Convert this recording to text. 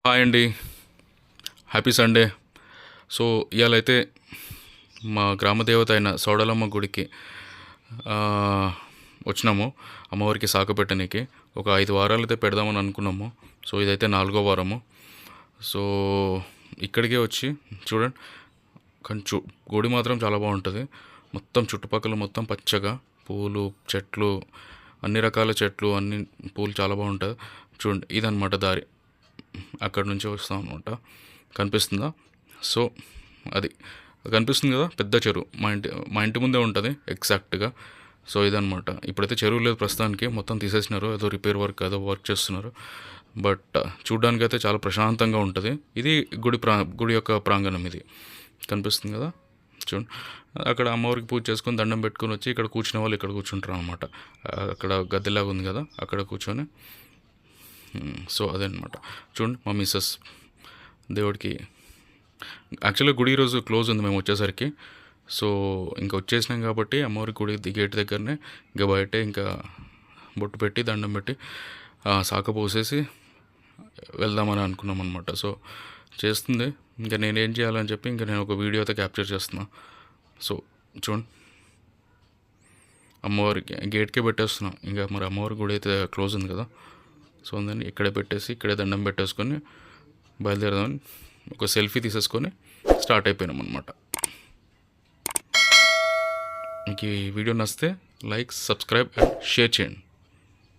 Hi అండి. Happy Sunday. So, ఇయాలైతే మా గ్రామ దేవత అయిన సోడలమ్మ గుడికి ఆహ్, వచ్చినాము. అమ్మవారికి సాకపెట్టనీకి. ఒక 5 వారాలైతే పెడదామని అనుకున్నాము. సో, ఇదైతే 4గో వారము. సో, ఇక్కడికే వచ్చి చూడండి. కానీ గుడి మాత్రం చాలా బాగుంటుంది. మొత్తం చుట్టుపక్కల మొత్తం పచ్చగా పూలు, చెట్లు, అన్ని రకాల చెట్లు, అన్ని పూలు చాలా బాగుంటుంది. చూడండి ఇదనమాట దారి. అక్కడి నుంచి వస్తాం అనమాట. కనిపిస్తుందా? సో అది కనిపిస్తుంది కదా, పెద్ద చెరువు మా ఇంటి ముందే ఉంటుంది ఎగ్జాక్ట్గా. సో ఇదనమాట. ఇప్పుడైతే చెరువు లేదు ప్రస్తుతానికి, మొత్తం తీసేసినారు. ఏదో రిపేర్ వర్క్ ఏదో వర్క్ చేస్తున్నారు. బట్ చూడ్డానికి అయితే చాలా ప్రశాంతంగా ఉంటుంది. ఇది గుడి యొక్క ప్రాంగణం. ఇది కనిపిస్తుంది కదా, చూడండి. అక్కడ అమ్మవారికి పూజ చేసుకొని దండం పెట్టుకొని వచ్చి ఇక్కడ కూర్చునే వాళ్ళు ఇక్కడ కూర్చుంటారు అనమాట. అక్కడ గద్దెలాగా ఉంది కదా, అక్కడ కూర్చొని. సో అదే అనమాట. చూడండి మా మిస్సెస్ దేవుడికి యాక్చువల్గా గుడి ఈరోజు క్లోజ్ ఉంది మేము వచ్చేసరికి. సో ఇంకా వచ్చేసినాం కాబట్టి అమ్మవారి గుడి గేట్ దగ్గరనే ఇంకా బయటే ఇంకా బొట్టు పెట్టి దండం పెట్టి సాక పోసేసి వెళ్దామని అనుకున్నాం అనమాట. సో చేస్తుంది. ఇంకా నేనేం చేయాలని చెప్పి ఇంకా నేను ఒక వీడియో అయితే క్యాప్చర్ చేస్తున్నా. సో చూడండి, అమ్మవారికి గేట్కే పెట్టేస్తున్నాం. ఇంకా మరి అమ్మవారి గుడి అయితే క్లోజ్ ఉంది కదా. సో దాన్ని ఇక్కడే పెట్టేసి ఇక్కడే దండం పెట్టేసుకొని బయలుదేరదామని ఒక సెల్ఫీ తీసేసుకొని స్టార్ట్ అయిపోయినాం అనమాట. మీకు ఈ వీడియో నచ్చితే లైక్, సబ్స్క్రైబ్ అండ్ షేర్ చేయండి.